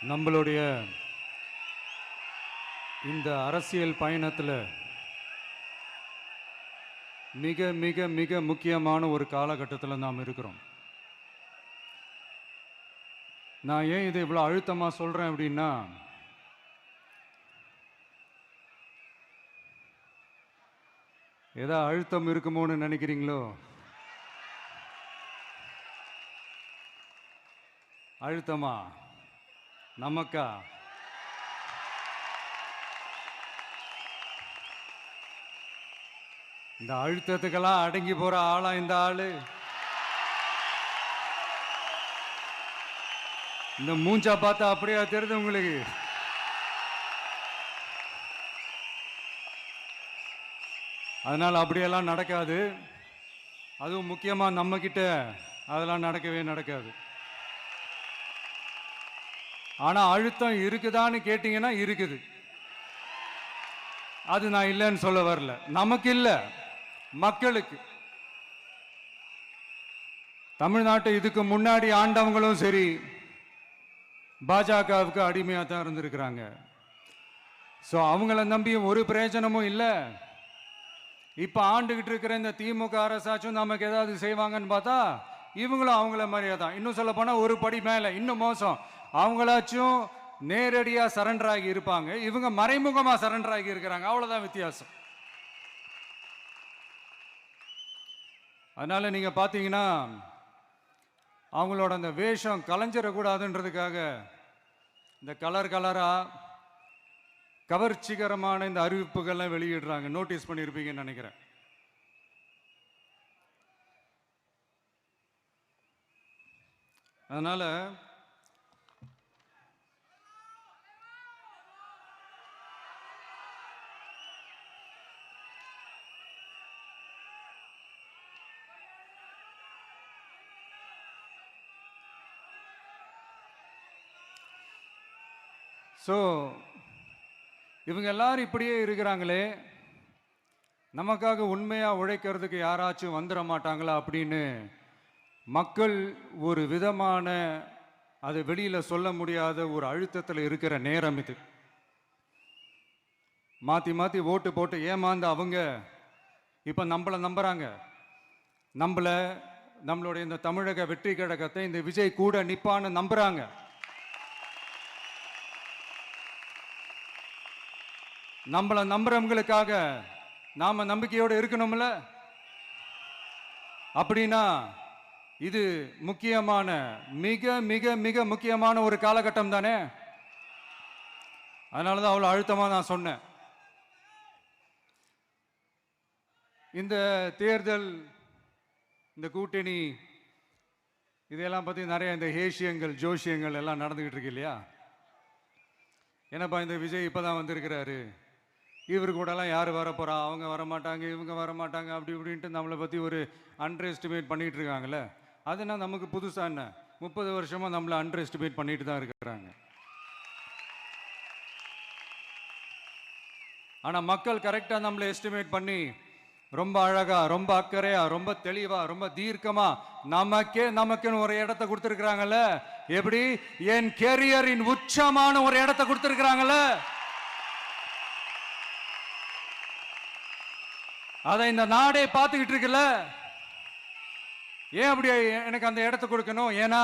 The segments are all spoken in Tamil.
நம்மளுடைய இந்த அரசியல் பயணத்தில் மிக மிக மிக முக்கியமான ஒரு காலகட்டத்தில் நாம் இருக்கிறோம். நான் ஏன் இதை இவ்வளோ அழுத்தமாக சொல்கிறேன் அப்படின்னா, ஏதோ அழுத்தம் இருக்குமோன்னு நினைக்கிறீங்களோ? அழுத்தமா? நமக்கா? இந்த அழுத்தத்துக்கெல்லாம் அடங்கி போற ஆளா இந்த ஆளு? இந்த மூஞ்சா பார்த்தா அப்படியே தெரியுது உங்களுக்கு? அதனால அப்படியெல்லாம் நடக்காது. அதுவும் முக்கியமா நம்ம கிட்ட அதெல்லாம் நடக்கவே நடக்காது. ஆனா அழுத்தம் இருக்குதான்னு கேட்டீங்கன்னா இருக்குது. அது நான் இல்லைன்னு சொல்ல வரல. நமக்கு இல்ல, மக்களுக்கு. தமிழ்நாட்டை இதுக்கு முன்னாடி ஆண்டவங்களும் சரி பாஜகவுக்கு அடிமையாக தான் இருந்திருக்கிறாங்க. ஸோ அவங்கள நம்பியும் ஒரு பிரயோஜனமும் இல்லை. இப்போ ஆண்டுகிட்டு இருக்கிற இந்த திமுக அரசாச்சும் நமக்கு ஏதாவது செய்வாங்கன்னு பார்த்தா இவங்களும் அவங்கள மாதிரியே தான். இன்னும் சொல்ல போனால் ஒரு படி மேலே, இன்னும் மோசம். அவங்களாச்சும் நேரடியா சரண்டர் ஆகி இருப்பாங்க, இவங்க மறைமுகமா சரண்டர் ஆகி இருக்கிறாங்க. அவ்வளவுதான் வித்தியாசம். அதனால நீங்க பாத்தீங்கன்னா அவங்களோட அந்த வேஷம் கலைஞ்சிடக்கூடாதுன்றதுக்காக இந்த கலர் கலரா கவர்ச்சிகரமான இந்த அறிவிப்புகள்லாம் வெளியிடுறாங்க. நோட்டீஸ் பண்ணியிருப்பீங்கன்னு நினைக்கிறேன். அதனால இவங்க எல்லாரும் இப்படியே இருக்கிறாங்களே, நமக்காக உண்மையா உழைக்கிறதுக்கு யாராச்சும் வந்துட மாட்டாங்களா அப்படின்னு மக்கள் ஒரு விதமான அதை வெளியில சொல்ல முடியாத ஒரு அழுத்தத்தில் இருக்கிற நேரம் இது. மாத்தி மாத்தி ஓட்டு போட்டு ஏமாந்து அவங்க இப்ப நம்மளை நம்புறாங்க. நம்மளுடைய இந்த தமிழக வெற்றி கழகத்தை இந்த விஜய் கூட நிப்பான்னு நம்புறாங்க. நம்மளை நம்புறவங்களுக்காக நாம நம்பிக்கையோடு இருக்கணும்ல. அப்படின்னா இது முக்கியமான, மிக மிக மிக முக்கியமான ஒரு காலகட்டம் தானே. அதனாலதான் அவ்வளவு அழுத்தமா நான் சொன்னேன். இந்த தேர்தல், இந்த கூட்டணி, இதெல்லாம் பத்தி நிறைய இந்த ஹேஷியங்கள் ஜோஷியங்கள் எல்லாம் நடந்துகிட்டு இருக்கு இல்லையா? என்னப்பா இந்த விஜய் இப்பதான் வந்திருக்கிறாரு, இவரு கூடலாம் யார் வரப்போறா, அவங்க வரமாட்டாங்க, இவங்க வரமாட்டாங்க, அப்படி இப்படின்ட்டு நம்மளை பற்றி ஒரு அண்டர் எஸ்டிமேட் பண்ணிட்டு இருக்காங்கல்ல. அதுனா நமக்கு புதுசா என்ன? 30 வருஷமா நம்மளை அண்டர் எஸ்டிமேட் பண்ணிட்டு தான் இருக்கிறாங்க. ஆனால் மக்கள் கரெக்டாக நம்மளை எஸ்டிமேட் பண்ணி ரொம்ப அழகா, ரொம்ப அக்கறையா, ரொம்ப தெளிவா, ரொம்ப தீர்க்கமா நமக்குன்னு ஒரு இடத்த கொடுத்துருக்குறாங்கல்ல. எப்படி? என் கேரியரின் உச்சமான ஒரு இடத்த கொடுத்துருக்குறாங்கல்ல. அதை இந்த நாடே பார்த்துக்கிட்டு இருக்குல்ல. ஏன் அப்படி எனக்கு அந்த இடத்த கொடுக்கணும்? ஏன்னா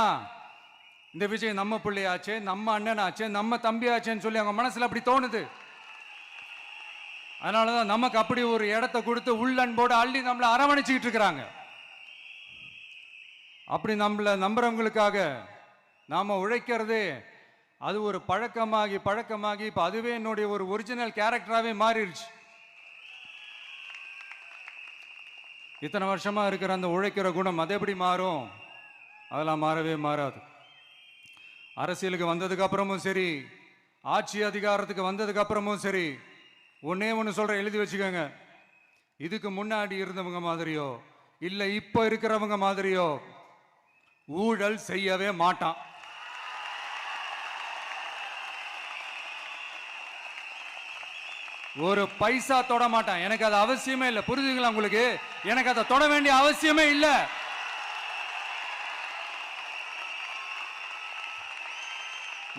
இந்த விஜய் நம்ம பிள்ளையாச்சே, நம்ம அண்ணனாச்சே, நம்ம தம்பியாச்சேன்னு சொல்லி அவங்க மனசுல அப்படி தோணுது. அதனாலதான் நமக்கு அப்படி ஒரு இடத்த கொடுத்து உள்ளன்போடு அள்ளி நம்மளை அரவணைச்சிக்கிட்டு இருக்கிறாங்க. அப்படி நம்மளை நம்புறவங்களுக்காக நாம உழைக்கிறதே அது ஒரு பழக்கமாகி பழக்கமாகி இப்ப அதுவே என்னுடைய ஒரு ஒரிஜினல் கேரக்டராகவே மாறிடுச்சு. இத்தனை வருஷமா இருக்கிற அந்த உழைக்கிற குணம் அது எப்படி மாறும்? அதெல்லாம் மாறவே மாறாது. அரசியலுக்கு வந்ததுக்கு அப்புறமும் சரி, ஆட்சி அதிகாரத்துக்கு வந்ததுக்கு அப்புறமும் சரி, ஒன்னே ஒன்று சொல்ற, எழுதி வச்சுக்கோங்க. இதுக்கு முன்னாடி இருந்தவங்க மாதிரியோ இல்ல இப்ப இருக்கிறவங்க மாதிரியோ ஊழல் செய்யவே மாட்டான். ஒரு பைசா தொட மாட்டான். எனக்கு அது அவசியமே இல்லை. புரியுதுங்களா உங்களுக்கு? எனக்கு அதை தொட வேண்டிய அவசியமே இல்லை.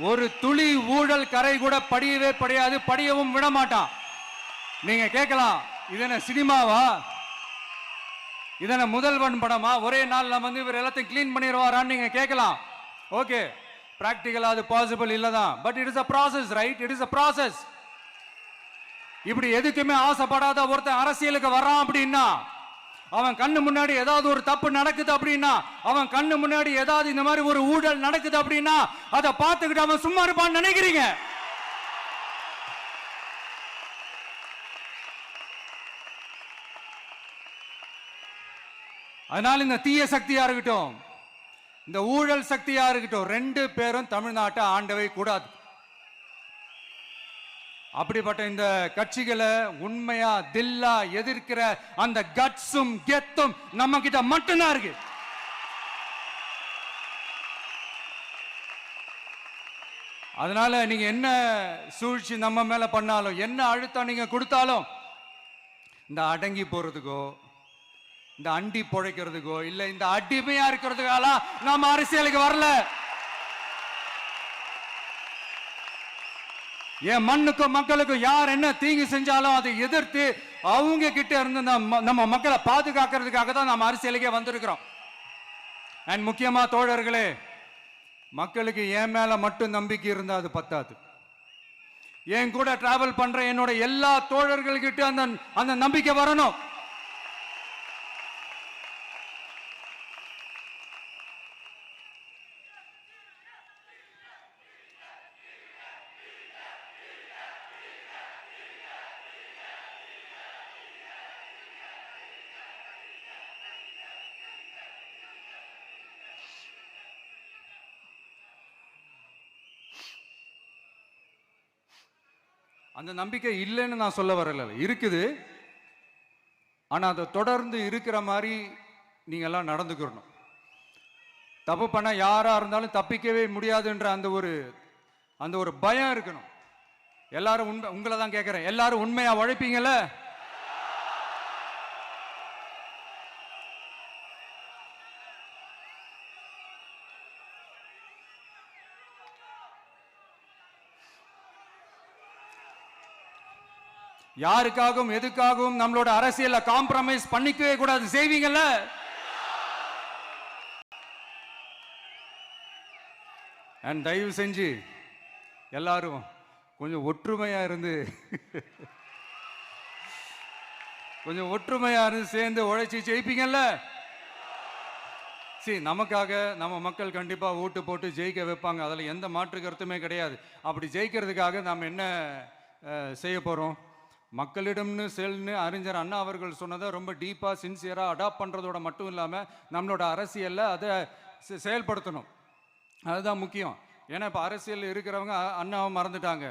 ஒரு துளி ஊழல் கரை கூட படியவே படியாது, படியவும் விட மாட்டான். நீங்க கேட்கலாம், இது என்ன சினிமாவா? இதன முதல்வன் படமா? ஒரே நாள் வந்து இவர் எல்லாத்தையும் கிளீன் பண்ணிடுவாரான்னு நீங்க கேட்கலாம். ஓகே, பிராக்டிகலா அது பாசிபிள் இல்லதான். But it is a process, right? It is a process. இப்படி எதுக்குமே ஆசைப்படாத ஒருத்தன் அரசியலுக்கு வரான் அப்படின்னா, அவன் கண்ணு முன்னாடி ஏதாவது ஒரு தப்பு நடக்குது அப்படின்னா, அவன் கண்ணு முன்னாடி ஏதாவது இந்த மாதிரி ஒரு ஊழல் நடக்குது அப்படின்னா, அதை பார்த்துக்கிட்டு அவன் சும்மா இருப்பான்னு நினைக்கிறீங்க? அதனால இந்த தீய சக்தியா இருக்கட்டும், இந்த ஊழல் சக்தியா இருக்கட்டும், ரெண்டு பேரும் தமிழ்நாட்டை ஆண்டவை கூடாது. அப்படிப்பட்ட இந்த கட்சிகளை உண்மையா தில்லா எதிர்க்கிற அந்த கட்ஸும் கெத்தும் நம்ம கிட்ட மட்டும்தான் இருக்கு. அதனால நீங்க என்ன சூழ்ச்சி நம்ம மேல பண்ணாலும், என்ன அழுத்தம் நீங்க கொடுத்தாலும், இந்த அடங்கி போறதுக்கோ, இந்த அண்டி பொழைக்கிறதுக்கோ, இல்ல இந்த அடிமையா இருக்கிறதுக்கால நாம அரசியலுக்கு வரல. என் மண்ணுக்கும் மக்களுக்கும் யார் என்ன தீங்கு செஞ்சாலும் அதை எதிர்த்து அவங்க கிட்ட இருந்து நம்ம மக்களை பாதுகாக்கிறதுக்காக தான் நம்ம அரசியலுக்கே வந்திருக்கிறோம். அண்ட் முக்கியமா தோழர்களே, மக்களுக்கு என் மேல மட்டும் நம்பிக்கை இருந்தா அது பத்தாது. என் கூட டிராவல் பண்ற என்னோட எல்லா தோழர்கள்கிட்ட அந்த நம்பிக்கை வரணும். அந்த நம்பிக்கை இல்லைன்னு நான் சொல்ல வரல, இருக்குது. ஆனா அதை தொடர்ந்து இருக்கிற மாதிரி நீங்க எல்லாம் நடந்துக்கணும். தப்பு பண்ண யாரா இருந்தாலும் தப்பிக்கவே முடியாதுன்ற அந்த ஒரு பயம் இருக்கணும். எல்லாரும் உங்களை தான் கேட்கிறேன், எல்லாரும் உண்மையா உழைப்பீங்கல்ல? யாருக்காகவும் எதுக்காகவும் நம்மளோட அரசியல காம்ப்ரமைஸ் பண்ணிக்கவே கூடாது. செய்வீங்கல்ல? அண்ட் தயவு செஞ்சு எல்லாரும் கொஞ்சம் ஒற்றுமையா இருந்து சேர்ந்து உழைச்சி ஜெயிப்பீங்கல்ல? சரி, நமக்காக நம்ம மக்கள் கண்டிப்பா ஓட்டு போட்டு ஜெயிக்க வைப்பாங்க, அதுல எந்த மாற்று கருத்துமே கிடையாது. அப்படி ஜெயிக்கிறதுக்காக நாம் என்ன செய்ய போறோம்? மக்களிடம்னு செல்னு அறிஞர் அண்ணா அவர்கள் சொன்னதை ரொம்ப டீப்பாக சின்சியராக அடாப்ட் பண்ணுறதோட மட்டும் இல்லாமல் நம்மளோட அரசியலில் அதை செயல்படுத்தணும். அதுதான் முக்கியம். ஏன்னா இப்போ அரசியல் இருக்கிறவங்க அண்ணாவை மறந்துட்டாங்க.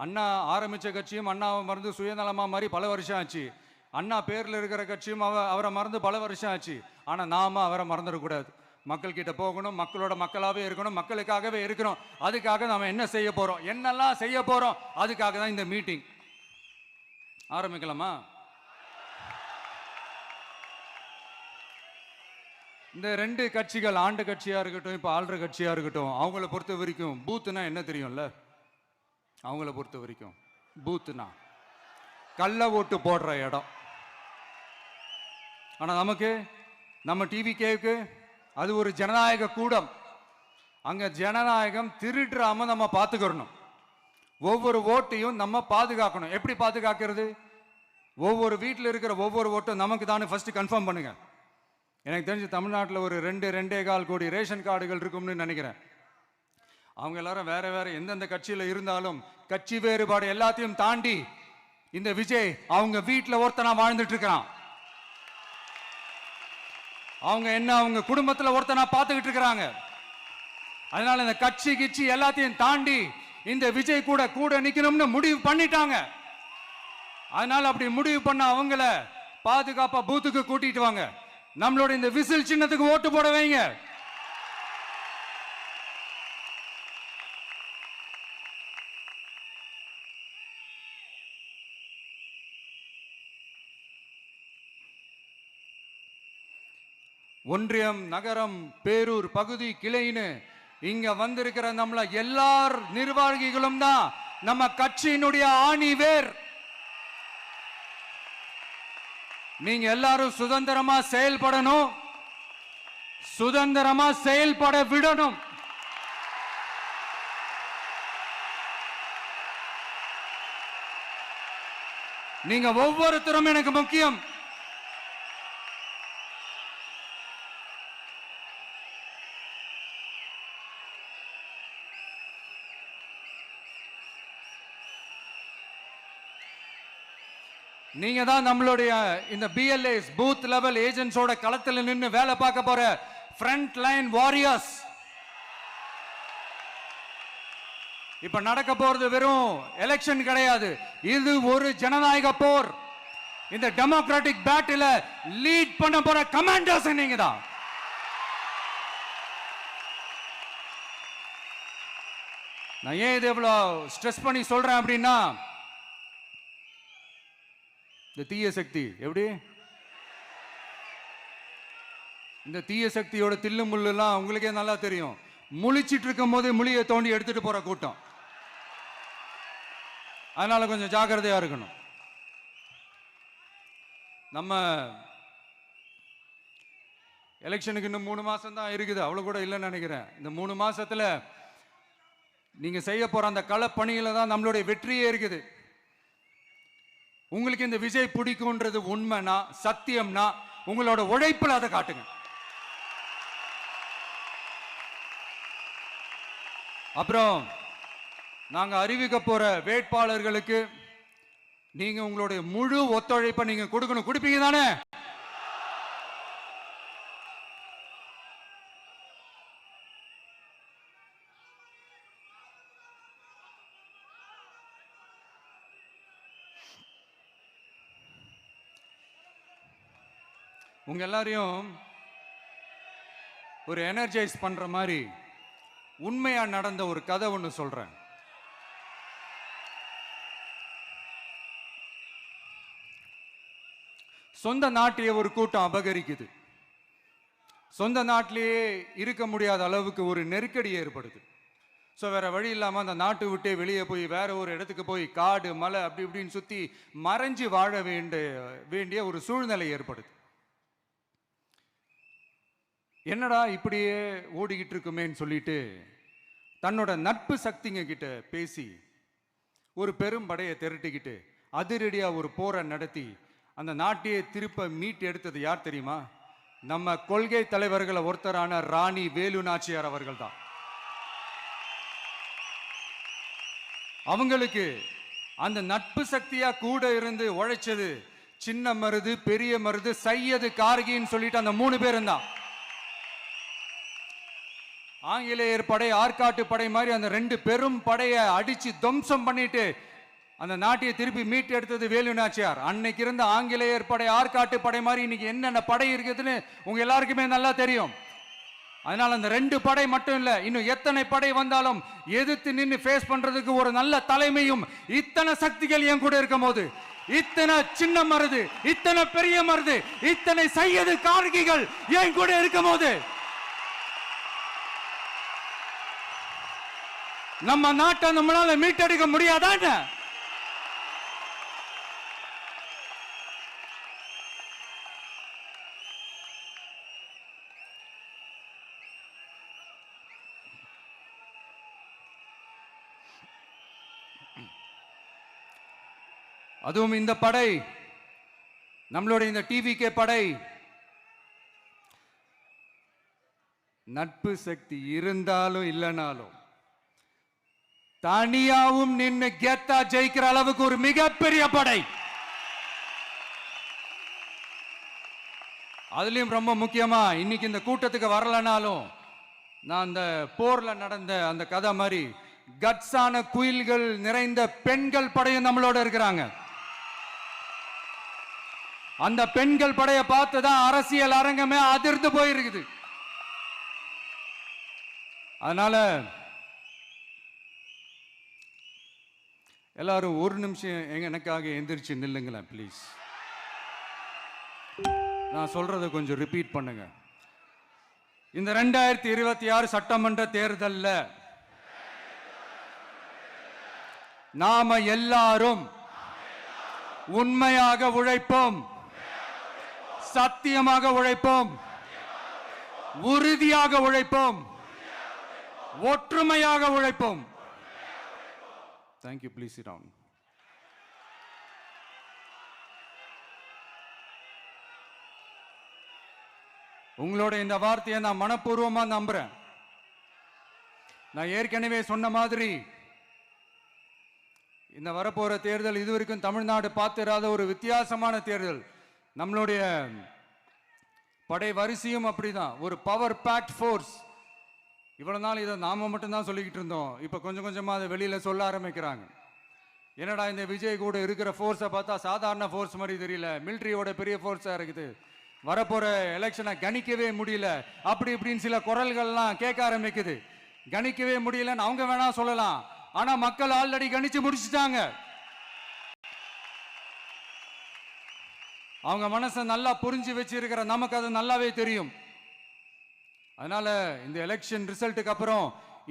அண்ணா ஆரம்பித்த கட்சியும் அண்ணாவை மறந்து சுயநலமாக மாதிரி பல வருஷம் ஆச்சு. அண்ணா பேரில் இருக்கிற கட்சியும் அவரை மறந்து பல வருஷம் ஆச்சு. ஆனால் நாம அவரை மறந்துடக்கூடாது. மக்கள்கிட்ட போகணும், மக்களோட மக்களாகவே இருக்கணும், மக்களுக்காகவே இருக்கணும். அதுக்காக நாம் என்ன செய்ய போகிறோம், என்னெல்லாம் செய்ய போகிறோம், அதுக்காக தான் இந்த மீட்டிங். ஆரம்பிக்கலாமா? இந்த ரெண்டு கட்சிகள், ஆண்டு கட்சியா இருக்கட்டும், இப்ப ஆள்ற கட்சியா இருக்கட்டும், அவங்கள பொறுத்த வரைக்கும் பூத்துனா என்ன தெரியும்ல? அவங்கள பொறுத்த வரைக்கும் பூத்துனா கள்ள ஓட்டு போடுற இடம். ஆனா நமக்கு, நம்ம டிவிகேவுக்கு அது ஒரு ஜனநாயக கூடம். அங்க ஜனநாயகம் திருடுறாம நம்ம பார்த்துக்கணும். ஒவ்வொரு ஓட்டையும் நம்ம பாதுகாக்கணும். எப்படி பாதுகாக்கிறது? ஒவ்வொரு வீட்டில் இருக்கிற ஒவ்வொரு ஓட்டும் நமக்கு தானே ஃபர்ஸ்ட் கன்ஃபார்ம் பண்ணுங்க. எனக்கு தெரிஞ்சு தமிழ்நாட்டில் ஒரு 2.25 கோடி ரேஷன் கார்டுகள் இருக்கும்னு நினைக்கிறேன். அவங்க எல்லாரும் வேற வேற எந்தெந்த கட்சியில் இருந்தாலும் கட்சி வேறுபாடு எல்லாத்தையும் தாண்டி இந்த விஜய் அவங்க வீட்டில் ஒருத்தனா வாழ்ந்துட்டு இருக்கிறான். அவங்க என்ன அவங்க குடும்பத்தில் ஒருத்தனா பார்த்துக்கிட்டு இருக்கிறாங்க. அதனால இந்த கட்சி கிச்சி எல்லாத்தையும் தாண்டி இந்த விஜய் கூட நிக்கணும்னு முடிவு பண்ணிட்டாங்க. அதனால அப்படி முடிவு பண்ண அவங்கள பாதுகாப்பா பூத்துக்கு கூட்டிட்டு வாங்க. நம்மளோட இந்த விசில் சின்னத்துக்கு ஓட்டு போட வைங்க. ஒன்றியம், நகரம், பேரூர், பகுதி, கிளைன்னு இங்க வந்திருக்கிற நம்மள எல்லார் நிர்வாகிகளும் தான் நம்ம கட்சியினுடைய ஆணி வேர். நீங்க எல்லாரும் சுதந்திரமா செயல்படணும், சுதந்திரமா செயல்பட விடணும். நீங்க ஒவ்வொருத்தரும் எனக்கு முக்கியம். நீங்க தான் நம்மளுடைய இந்த BLAs பூத் லெவல் ஏஜென்ட்ஸோட களத்தில் நின்று வேலை பார்க்க போற ஃப்ரண்ட் லைன் வாரியர்ஸ். இப்ப நடக்க போறது வெறும் எலெக்ஷன் கிடையாது, இது ஒரு ஜனநாயக போர். இந்த டெமோக்ராட்டிக் பேட்டில லீட் பண்ண போற கமாண்டர்ஸ் நீங்க தான். நான் ஏன் இது எவ்வளவு ஸ்ட்ரெஸ் பண்ணி சொல்றேன் அப்படின்னா, இந்த தீய சக்தி எப்படி, இந்த தீய சக்தியோட தில்லு முள்ளுலாம் உங்களுக்கே நல்லா தெரியும். முழிச்சிட்டு இருக்கும் போது முழியை தோண்டி எடுத்துட்டு போற கூட்டம். அதனால கொஞ்சம் ஜாக்கிரதையா இருக்கணும். நம்ம எலெக்ஷனுக்கு இன்னும் 3 மாசம் தான் இருக்குது, அவ்வளவு கூட இல்லைன்னு நினைக்கிறேன். இந்த 3 மாசத்துல நீங்க செய்ய போற அந்த களப்பணியில தான் நம்மளுடைய வெற்றியே இருக்குது. உங்களுக்கு இந்த விஜய் பிடிக்கும்ன்றது உண்மைனா, சத்தியம்னா, உங்களோட உழைப்புல அதை காட்டுங்க. அப்புறம் நாங்க அறிவிக்க போற வேட்பாளர்களுக்கு நீங்க உங்களுடைய முழு ஒத்துழைப்பை நீங்க கொடுக்கணும். கொடுப்பீங்க தானே? உங்க எல்லாரையும் ஒரு எனர்ஜைஸ் பண்ற மாதிரி உண்மையா நடந்த ஒரு கதை ஒன்று சொல்றேன். சொந்த நாட்டையே ஒரு கூட்டம் அபகரிக்குது. சொந்த நாட்டிலேயே இருக்க முடியாத அளவுக்கு ஒரு நெருக்கடி ஏற்படுது. ஸோ வேற வழி இல்லாமல் அந்த நாட்டை விட்டே வெளியே போய் வேற ஒரு இடத்துக்கு போய் காடு மலை அப்படி இப்படின்னு சுற்றி மறைஞ்சு வாழ வேண்டிய ஒரு சூழ்நிலை ஏற்படுது. என்னடா இப்படியே ஓடிக்கிட்டு இருக்குமேன்னு சொல்லிட்டு தன்னோட நட்பு சக்திங்க கிட்ட பேசி ஒரு பெரும் படையை திரட்டிக்கிட்டு அதிரடியா ஒரு போரை நடத்தி அந்த நாட்டையே திருப்ப மீட்டு எடுத்தது யார் தெரியுமா? நம்ம கொள்கை தலைவர்களை ஒருத்தரான ராணி வேலு நாச்சியார் அவர்கள் தான். அவங்களுக்கு அந்த நட்பு சக்தியா கூட இருந்து உழைச்சது சின்ன மருது, பெரிய மருது, சையது, கார்கின்னு சொல்லிட்டு அந்த 3 பேரும் தான். ஆங்கிலேயர் படை, ஆற்காட்டு படை மாதிரி அந்த 2 பெரும் படையை அடிச்சு துவம்சம் பண்ணிட்டு அந்த நாட்டையை திருப்பி மீட்டு எடுத்தது வேலு நாச்சியார். அன்னைக்கு இருந்த ஆங்கிலேயர் படை, ஆற்காட்டு படை மாதிரி இன்னைக்கு என்னென்ன படை இருக்குதுன்னு உங்க எல்லாருக்குமே நல்லா தெரியும். அதனால அந்த 2 படை மட்டும் இல்ல, இன்னும் எத்தனை படை வந்தாலும் எதிர்த்து நின்று ஃபேஸ் பண்றதுக்கு ஒரு நல்ல தலைமையும் இத்தனை சக்திகள் என் கூட இருக்கும் போது, இத்தனை சின்ன மருது, இத்தனை பெரிய மருது, இத்தனை சையது, கார்கிகள் என் கூட இருக்கும் போது நம்ம நாட்டை நம்மளால மீட்டெடுக்க முடியாதான? அதுவும் இந்த படை, நம்மளுடைய இந்த டிவிகே படை, நட்பு சக்தி இருந்தாலும் இல்லைனாலும் தனியாவும் நின்று கெத்தா ஜெயிக்கிற அளவுக்கு ஒரு மிகப்பெரிய படை. அதுலயும் ரொம்ப முக்கியமா இன்னைக்கு இந்த கூட்டத்துக்கு வரலனாலும் நான் அந்த போர்ல நடந்த அந்த கதை மாதிரி கட்ஸான குயில்கள் நிறைந்த பெண்கள் படையும் நம்மளோட இருக்கிறாங்க. அந்த பெண்கள் படையை பார்த்துதான் அரசியல் அரங்கமே அதிர்ந்து போயிருக்குது. அதனால எல்லாரும் ஒரு நிமிஷம் எனக்காக எந்திரிச்சு நில்லுங்களேன் ப்ளீஸ். நான் சொல்றதை கொஞ்சம் ரிப்பீட் பண்ணுங்க. இந்த 2026 சட்டமன்ற தேர்தல்ல நாம எல்லாரும் உண்மையாக உழைப்போம், சத்தியமாக உழைப்போம், உறுதியாக உழைப்போம், ஒற்றுமையாக உழைப்போம். Thank you. Please sit down. உங்களோட இந்த வார்த்தையை நான் மனப்பூர்வமா நம்புறேன். நான் ஏற்கனவே சொன்ன மாதிரி இந்த வரப்போற தேர்தல் இதுவரைக்கும் தமிழ்நாடு பார்த்திராத ஒரு வித்தியாசமான தேர்தல். நம்மளுடைய படை வரிசையும் அப்படிதான், ஒரு பவர் பேக்ட் ஃபோர்ஸ். இவ்வளவு நாள் இதை நாம மட்டும்தான் சொல்லிக்கிட்டு இருந்தோம். இப்ப கொஞ்சம் கொஞ்சமா அதை வெளியில சொல்ல ஆரம்பிக்கிறாங்க. என்னடா இந்த விஜய் கூட இருக்கிற ஃபோர்ஸை பார்த்தா சாதாரண ஃபோர்ஸ் மாதிரி தெரியல, மிலிட்ரியோட பெரிய ஃபோர்ஸா இருக்குது, வரப்போற எலெக்ஷனை கணிக்கவே முடியல, அப்படி இப்படின்னு சில குரல்கள்லாம் கேட்க ஆரம்பிக்குது. கணிக்கவே முடியலன்னு அவங்க வேணா சொல்லலாம், ஆனா மக்கள் ஆல்ரெடி கணிச்சு முடிச்சுட்டாங்க. அவங்க மனசை நல்லா புரிஞ்சு வச்சிருக்கிற நமக்கு அது நல்லாவே தெரியும். அதனால இந்த எலெக்ஷன் ரிசல்ட்டுக்கு அப்புறம்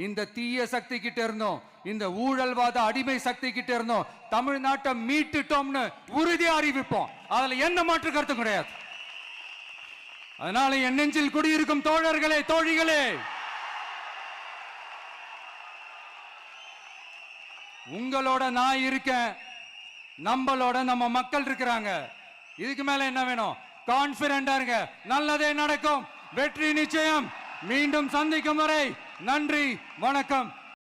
இந்த தீய சக்தி கிட்ட இருந்தோம், இந்த ஊழல்வாத அடிமை சக்தி கிட்ட இருந்தோம், தமிழ்நாட்டை மீட்டுட்டோம்னு உறுதியா அறிவிப்போம். அதுல என்ன மாற்று கருத்து கிடையாது. அதனால என் நெஞ்சில் குடியிருக்கும் தோழர்களே, தோழிகளே, உங்களோட நான் இருக்கேன், நம்மளோட நம்ம மக்கள் இருக்கிறாங்க. இதுக்கு மேல என்ன வேணும்? கான்பிடண்டா இருங்க, நல்லதே நடக்கும், வெற்றி நிச்சயம். மீண்டும் சந்திக்கும் வரை நன்றி, வணக்கம்.